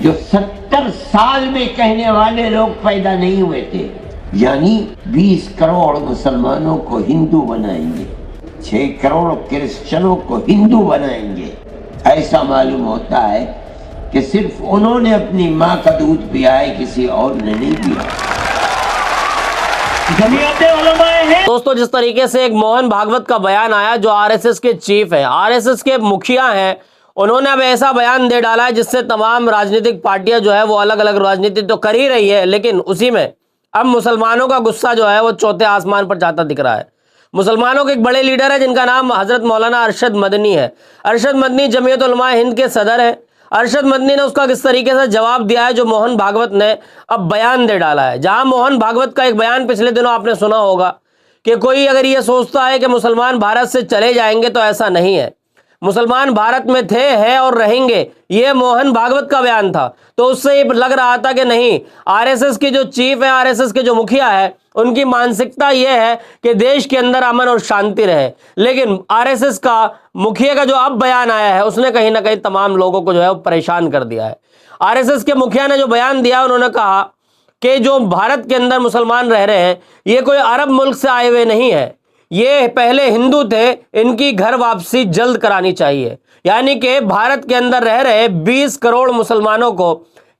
जो 70 साल में कहने वाले लोग पैदा नहीं हुए थे, यानी 20 करोड़ मुसलमानों को हिंदू बनाएंगे, 6 करोड़ क्रिश्चियनों को हिंदू बनाएंगे। ऐसा मालूम होता है कि सिर्फ उन्होंने अपनी माँ का दूध पिया है, किसी और ने नहीं पिया। दोस्तों, जिस तरीके से एक मोहन भागवत का बयान आया, जो आरएसएस के चीफ है, आरएसएस के मुखिया हैं, उन्होंने अब ऐसा बयान दे डाला है जिससे तमाम राजनीतिक पार्टियां जो है वो अलग अलग राजनीति तो कर ही रही है, लेकिन उसी में अब मुसलमानों का गुस्सा जो है वो चौथे आसमान पर जाता दिख रहा है। मुसलमानों के एक बड़े लीडर है जिनका नाम हजरत मौलाना अरशद मदनी है। अरशद मदनी जमीयत उलमा हिंद के सदर है। अरशद मदनी ने उसका किस तरीके से जवाब दिया है जो मोहन भागवत ने अब बयान दे डाला है। जहां मोहन भागवत का एक बयान पिछले दिनों आपने सुना होगा कि कोई अगर ये सोचता है कि मुसलमान भारत से चले जाएंगे, तो ऐसा नहीं है। मुसलमान भारत में थे, हैं और रहेंगे, ये मोहन भागवत का बयान था। तो उससे ये लग रहा था कि नहीं, आरएसएस की जो चीफ है, आरएसएस के जो मुखिया है, उनकी मानसिकता ये है कि देश के अंदर अमन और शांति रहे। लेकिन आरएसएस का मुखिया का जो अब बयान आया है, उसने कहीं ना कहीं तमाम लोगों को जो है वो परेशान कर दिया है। आरएसएस के मुखिया ने जो बयान दिया, उन्होंने कहा कि जो भारत के अंदर मुसलमान रह रहे हैं, ये कोई अरब मुल्क से आए हुए नहीं है, ये पहले हिंदू थे, इनकी घर वापसी जल्द करानी चाहिए। यानी कि भारत के अंदर रह रहे 20 करोड़ मुसलमानों को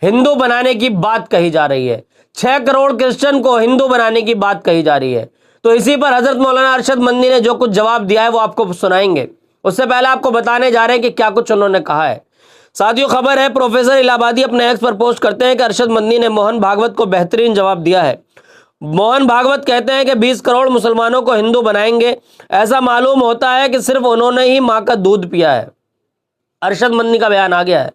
हिंदू बनाने की बात कही जा रही है, 6 करोड़ क्रिश्चियन को हिंदू बनाने की बात कही जा रही है। तो इसी पर हजरत मौलाना अरशद मदनी ने जो कुछ जवाब दिया है वो आपको सुनाएंगे। उससे पहले आपको बताने जा रहे हैं कि क्या कुछ उन्होंने कहा है। साथियों, खबर है प्रोफेसर इलाहाबादी अपने एक्स पर पोस्ट करते हैं कि अरशद मदनी ने मोहन भागवत को बेहतरीन जवाब दिया है। मोहन भागवत कहते हैं कि 20 करोड़ मुसलमानों को हिंदू बनाएंगे। ऐसा मालूम होता है कि सिर्फ उन्होंने ही माँ का दूध पिया है। अरशद मदनी का बयान आ गया है।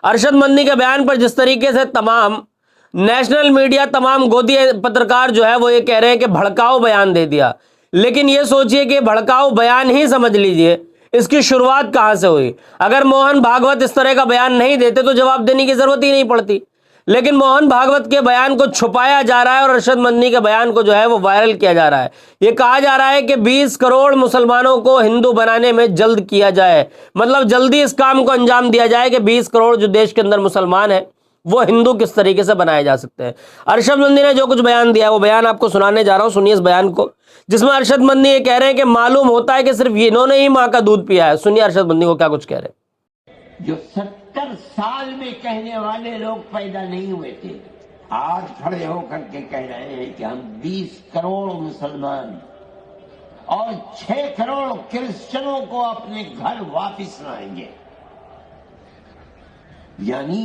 अरशद मदनी के बयान पर जिस तरीके से तमाम नेशनल मीडिया, तमाम गोदी पत्रकार जो है वो ये कह रहे हैं कि भड़काऊ बयान दे दिया। लेकिन ये सोचिए कि भड़काऊ बयान ही समझ लीजिए, इसकी शुरुआत कहां से हुई। अगर मोहन भागवत इस तरह का बयान नहीं देते तो जवाब देने की जरूरत ही नहीं पड़ती। लेकिन मोहन भागवत के बयान को छुपाया जा रहा है और अरशद मदनी के बयान को जो है वो वायरल किया जा रहा है। ये कहा जा रहा है कि 20 करोड़ मुसलमानों को हिंदू बनाने में जल्द किया जाए, मतलब जल्दी इस काम को अंजाम दिया जाए कि 20 करोड़ जो देश के अंदर मुसलमान है वो हिंदू किस तरीके से बनाए जा सकते हैं। अरशद मदनी ने जो कुछ बयान दिया है वो बयान आपको सुनाने जा रहा हूं। सुनिए इस बयान को, जिसमें अरशद मदनी ये कह रहे हैं कि मालूम होता है कि सिर्फ इन्होंने ही माँ का दूध पिया है। सुनिए अरशद मदनी को क्या कुछ कह रहे हैं। जो 70 साल में कहने वाले लोग पैदा नहीं हुए थे, आज खड़े होकर के कह रहे हैं कि हम 20 करोड़ मुसलमान और 6 करोड़ क्रिश्चियनों को अपने घर वापस लाएंगे। यानी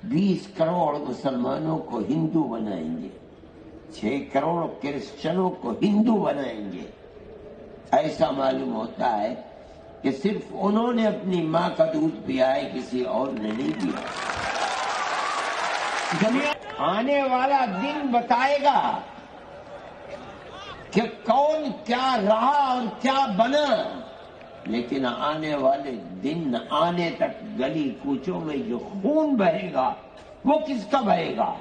20 करोड़ मुसलमानों को हिंदू बनाएंगे, 6 करोड़ क्रिश्चियनों को हिंदू बनाएंगे। ऐसा मालूम होता है कि सिर्फ उन्होंने अपनी माँ का दूध पिया है, किसी और ने नहीं पिया। आने वाला दिन बताएगा कि कौन क्या रहा और क्या बना, लेकिन आने वाले दिन आने तक गली कूचों में जो खून बहेगा वो किसका बहेगा?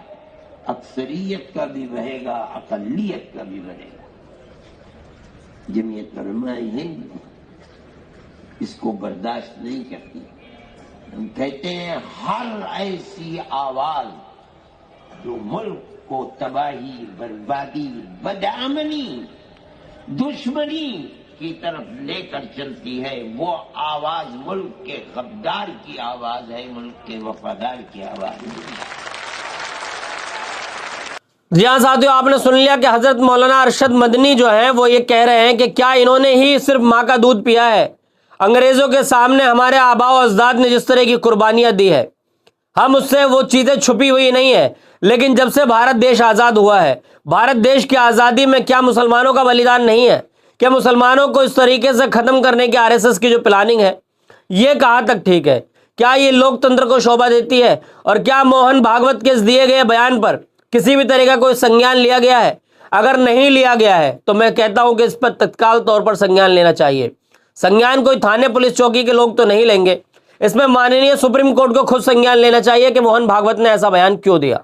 अक्सरियत का भी बहेगा, अकलियत का भी बहेगा। जमीयत उलमा हिंद इसको बर्दाश्त नहीं करती। हम कहते हैं हर ऐसी आवाज जो मुल्क को तबाही, बर्बादी, बदअमनी, दुश्मनी की तरफ लेकर चलती है, वो आवाज मुल्क के गद्दार की आवाज है, मुल्क के वफादार की आवाज है। जी हाँ साथियों, आपने सुन लिया कि हजरत मौलाना अरशद मदनी जो है वो ये कह रहे हैं कि क्या इन्होंने ही सिर्फ माँ का दूध पिया है। अंग्रेजों के सामने हमारे आबा और अजदाद ने जिस तरह की कुर्बानियां दी है, हम उससे वो चीजें छुपी हुई नहीं है। लेकिन जब से भारत देश आजाद हुआ है, भारत देश की आजादी में क्या मुसलमानों का बलिदान नहीं है? क्या मुसलमानों को इस तरीके से खत्म करने की आरएसएस की जो प्लानिंग है, ये कहां तक ठीक है? क्या ये लोकतंत्र को शोभा देती है? और क्या मोहन भागवत के दिए गए बयान पर किसी भी तरह का कोई संज्ञान लिया गया है? अगर नहीं लिया गया है तो मैं कहता हूं कि इस पर तत्काल तौर पर संज्ञान लेना चाहिए। संज्ञान कोई थाने पुलिस चौकी के लोग तो नहीं लेंगे, इसमें माननीय सुप्रीम कोर्ट को खुद संज्ञान लेना चाहिए कि मोहन भागवत ने ऐसा बयान क्यों दिया।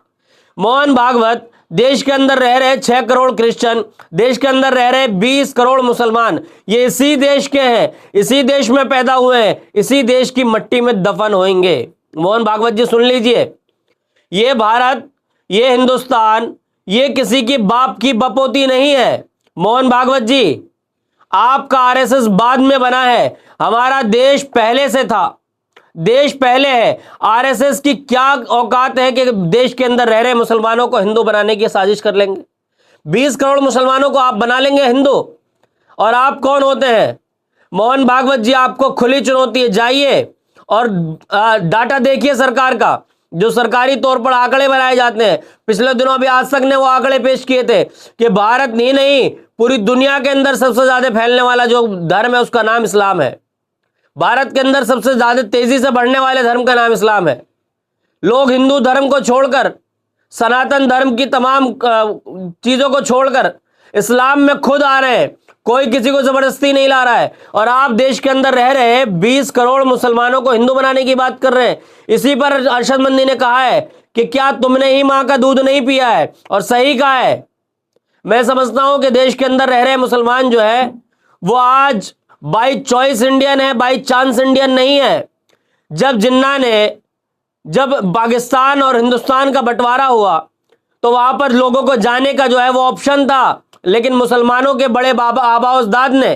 मोहन भागवत देश के अंदर रह रहे 6 करोड़ क्रिश्चियन, देश के अंदर रह रहे 20 करोड़ मुसलमान, ये इसी देश के हैं, इसी देश में पैदा हुए हैं, इसी देश की मट्टी में दफन होंगे। मोहन भागवत जी सुन लीजिए, ये भारत, ये हिंदुस्तान, ये किसी की बाप की बपोती नहीं है। मोहन भागवत जी, आपका आरएसएस बाद में बना है, हमारा देश पहले से था, देश पहले है। आरएसएस की क्या औकात है कि देश के अंदर रह रहे मुसलमानों को हिंदू बनाने की साजिश कर लेंगे? 20 करोड़ मुसलमानों को आप बना लेंगे हिंदू। और आप कौन होते हैं? मोहन भागवत जी, आपको खुली चुनौती है, जाइए और डाटा देखिए सरकार का, जो सरकारी तौर पर आंकड़े बनाए जाते हैं। पिछले दिनों अभी आज तक ने वो आंकड़े पेश किए थे कि भारत ही नहीं, पूरी दुनिया के अंदर सबसे ज्यादा फैलने वाला जो धर्म है उसका नाम इस्लाम है। भारत के अंदर सबसे ज्यादा तेजी से बढ़ने वाले धर्म का नाम इस्लाम है। लोग हिंदू धर्म को छोड़कर, सनातन धर्म की तमाम चीजों को छोड़कर इस्लाम में खुद आ रहे हैं, कोई किसी को जबरदस्ती नहीं ला रहा है। और आप देश के अंदर रह रहे 20 करोड़ मुसलमानों को हिंदू बनाने की बात कर रहे हैं। इसी पर अरशद मंदी ने कहा है कि क्या तुमने ही मां का दूध नहीं पिया है, और सही कहा है। मैं समझता हूं कि देश के अंदर रह रहे मुसलमान जो है वो आज बाई चॉइस इंडियन है, बाई चांस इंडियन नहीं है। जब जिन्ना ने, जब पाकिस्तान और हिंदुस्तान का बंटवारा हुआ तो वहां पर लोगों को जाने का जो है वो ऑप्शन था, लेकिन मुसलमानों के बड़े आबा उजदाद ने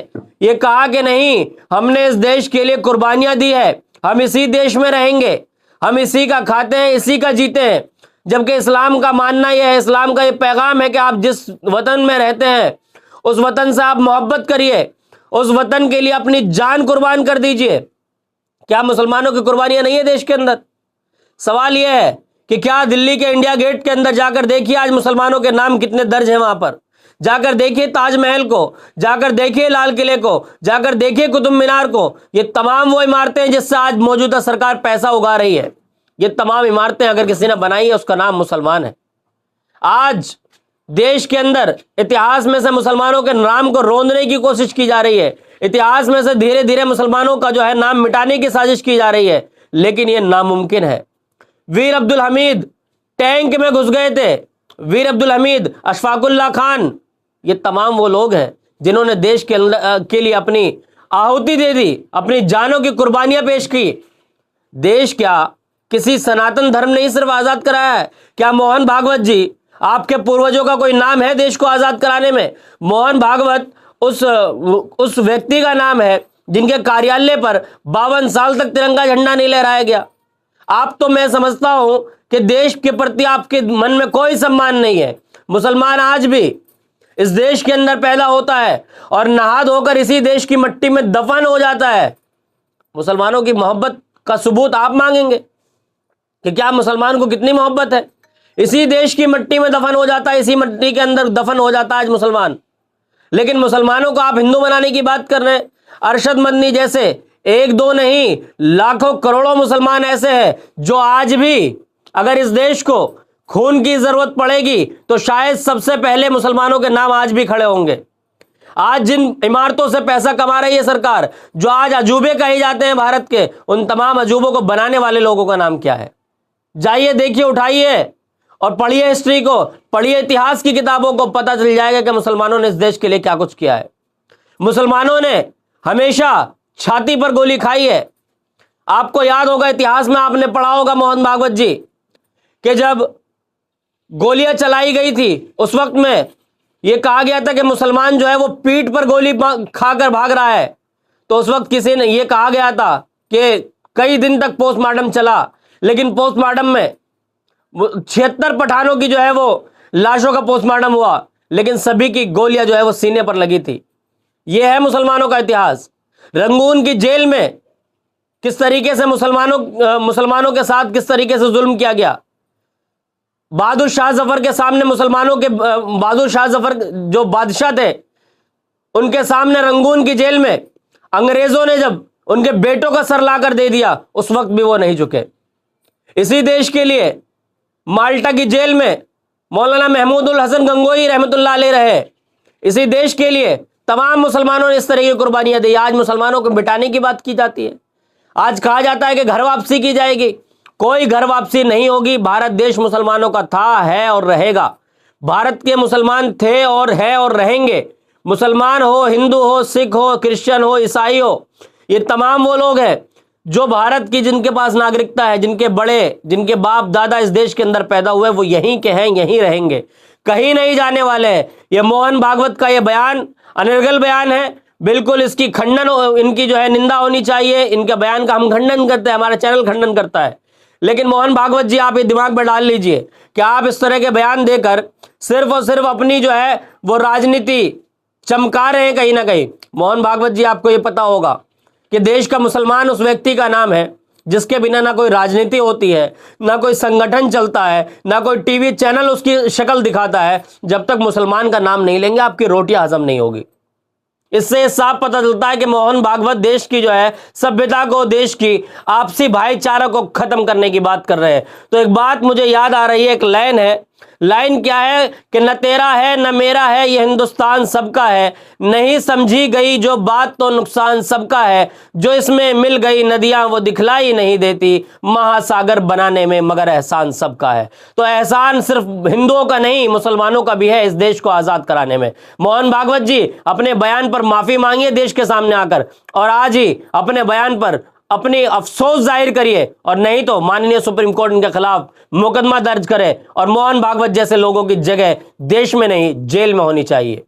ये कहा कि नहीं, हमने इस देश के लिए कुर्बानियां दी है, हम इसी देश में रहेंगे, हम इसी का खाते हैं, इसी का जीते हैं। जबकि इस्लाम का मानना यह है, इस्लाम का ये पैगाम है कि आप जिस वतन में रहते हैं उस वतन से आप मोहब्बत करिए, उस वतन के लिए अपनी जान कुर्बान कर दीजिए। क्या मुसलमानों की कुर्बानियां नहीं है देश के अंदर? सवाल यह है कि क्या दिल्ली के इंडिया गेट के अंदर जाकर देखिए आज मुसलमानों के नाम कितने दर्ज हैं। वहां पर जाकर देखिए ताजमहल को, जाकर देखिए लाल किले को, जाकर देखिए कुतुब मीनार को। ये तमाम वो इमारतें हैं जिससे आज मौजूदा सरकार पैसा उगा रही है। ये तमाम इमारतें अगर किसी ने बनाई है उसका नाम मुसलमान है। आज देश के अंदर इतिहास में से मुसलमानों के नाम को रोंदने की कोशिश की जा रही है, इतिहास में से धीरे धीरे मुसलमानों का जो है नाम मिटाने की साजिश की जा रही है, लेकिन यह नामुमकिन है। वीर अब्दुल हमीद टैंक में घुस गए थे, वीर अब्दुल हमीद, अशफाकुल्ला खान, ये तमाम वो लोग हैं जिन्होंने देश के लिए अपनी आहुति दे दी, अपनी जानों की कुर्बानियां पेश की। देश क्या किसी सनातन धर्म ने ही सिर्फ आजाद कराया है? क्या मोहन भागवत जी, आपके पूर्वजों का कोई नाम है देश को आजाद कराने में? मोहन भागवत उस व्यक्ति का नाम है जिनके कार्यालय पर 52 साल तक तिरंगा झंडा नहीं लहराया गया। आप तो, मैं समझता हूं कि देश के प्रति आपके मन में कोई सम्मान नहीं है। मुसलमान आज भी इस देश के अंदर पैदा होता है और नहा धोकर इसी देश की मिट्टी में दफन हो जाता है। मुसलमानों की मोहब्बत का सबूत आप मांगेंगे कि क्या मुसलमान को कितनी मोहब्बत है? इसी देश की मिट्टी में दफन हो जाता है, इसी मिट्टी के अंदर दफन हो जाता है आज मुसलमान। लेकिन मुसलमानों को आप हिंदू बनाने की बात कर रहे हैं। अरशद मंदी जैसे एक दो नहीं, लाखों करोड़ों मुसलमान ऐसे हैं जो आज भी अगर इस देश को खून की जरूरत पड़ेगी तो शायद सबसे पहले मुसलमानों के नाम आज भी खड़े होंगे। आज जिन इमारतों से पैसा कमा रही है सरकार, जो आज अजूबे कहे जाते हैं भारत के, उन तमाम अजूबों को बनाने वाले लोगों का नाम क्या है? जाइए, देखिए, उठाइए और पढ़िए हिस्ट्री को, पढ़िए इतिहास की किताबों को, पता चल जाएगा कि मुसलमानों ने इस देश के लिए क्या कुछ किया है। मुसलमानों ने हमेशा छाती पर गोली खाई है। आपको याद होगा, इतिहास में आपने पढ़ा होगा मोहन भागवत जी कि जब गोलियां चलाई गई थी उस वक्त में यह कहा गया था कि मुसलमान जो है वो पीठ पर गोली खाकर भाग रहा है। तो उस वक्त किसी ने यह कहा गया था कि कई दिन तक पोस्टमार्टम चला, लेकिन पोस्टमार्टम में 76 पठानों की जो है वो लाशों का पोस्टमार्टम हुआ, लेकिन सभी की गोलियां जो है वो सीने पर लगी थी। यह है मुसलमानों का इतिहास। रंगून की जेल में किस तरीके से मुसलमानों के साथ किस तरीके से जुल्म किया गया। बहादुर शाह जफर के सामने मुसलमानों के, बहादुर शाह जफर जो बादशाह थे, उनके सामने रंगून की जेल में अंग्रेजों ने जब उनके बेटों का सर लाकर दे दिया, उस वक्त भी वो नहीं झुके। इसी देश के लिए माल्टा की जेल में मौलाना महमूदुल हसन गंगोही रहमतुल्लाह अलैह रहे। इसी देश के लिए तमाम मुसलमानों ने इस तरह की कुर्बानियां दी। आज मुसलमानों को मिटाने की बात की जाती है। आज कहा जाता है कि घर वापसी की जाएगी। कोई घर वापसी नहीं होगी। भारत देश मुसलमानों का था, है और रहेगा। भारत के मुसलमान थे और है और रहेंगे। मुसलमान हो, हिंदू हो, सिख हो, क्रिश्चियन हो, ईसाई हो, ये तमाम वो लोग हैं जो भारत की जिनके पास नागरिकता है, जिनके बड़े, जिनके बाप दादा इस देश के अंदर पैदा हुए, वो यहीं के हैं, यहीं रहेंगे, कहीं नहीं जाने वाले हैं। ये मोहन भागवत का ये बयान अनर्गल बयान है, बिल्कुल इसकी खंडन, इनकी जो है निंदा होनी चाहिए। इनके बयान का हम खंडन करते हैं, हमारा चैनल खंडन करता है। लेकिन मोहन भागवत जी, आप ये दिमाग में डाल लीजिए कि आप इस तरह के बयान देकर सिर्फ और सिर्फ अपनी जो है वो राजनीति चमका रहे हैं कहीं ना कहीं। मोहन भागवत जी, आपको ये पता होगा कि देश का मुसलमान उस व्यक्ति का नाम है जिसके बिना ना कोई राजनीति होती है, ना कोई संगठन चलता है, ना कोई टीवी चैनल उसकी शक्ल दिखाता है। जब तक मुसलमान का नाम नहीं लेंगे, आपकी रोटियां हजम नहीं होगी। इससे साफ पता चलता है कि मोहन भागवत देश की जो है सभ्यता को, देश की आपसी भाईचारा को खत्म करने की बात कर रहे हैं। तो एक बात मुझे याद आ रही है, एक लाइन है। लाइन क्या है कि न तेरा है न मेरा है, ये हिंदुस्तान सबका है, नहीं समझी गई जो बात तो नुकसान सबका है, जो इसमें मिल गई नदियां वो दिखलाई नहीं देती, महासागर बनाने में मगर एहसान सबका है। तो एहसान सिर्फ हिंदुओं का नहीं, मुसलमानों का भी है इस देश को आजाद कराने में। मोहन भागवत जी, अपने बयान पर माफी मांगिए देश के सामने आकर, और आज ही अपने बयान पर अपनी अफसोस जाहिर करिए, और नहीं तो माननीय सुप्रीम कोर्ट इनके खिलाफ मुकदमा दर्ज करे और मोहन भागवत जैसे लोगों की जगह देश में नहीं जेल में होनी चाहिए।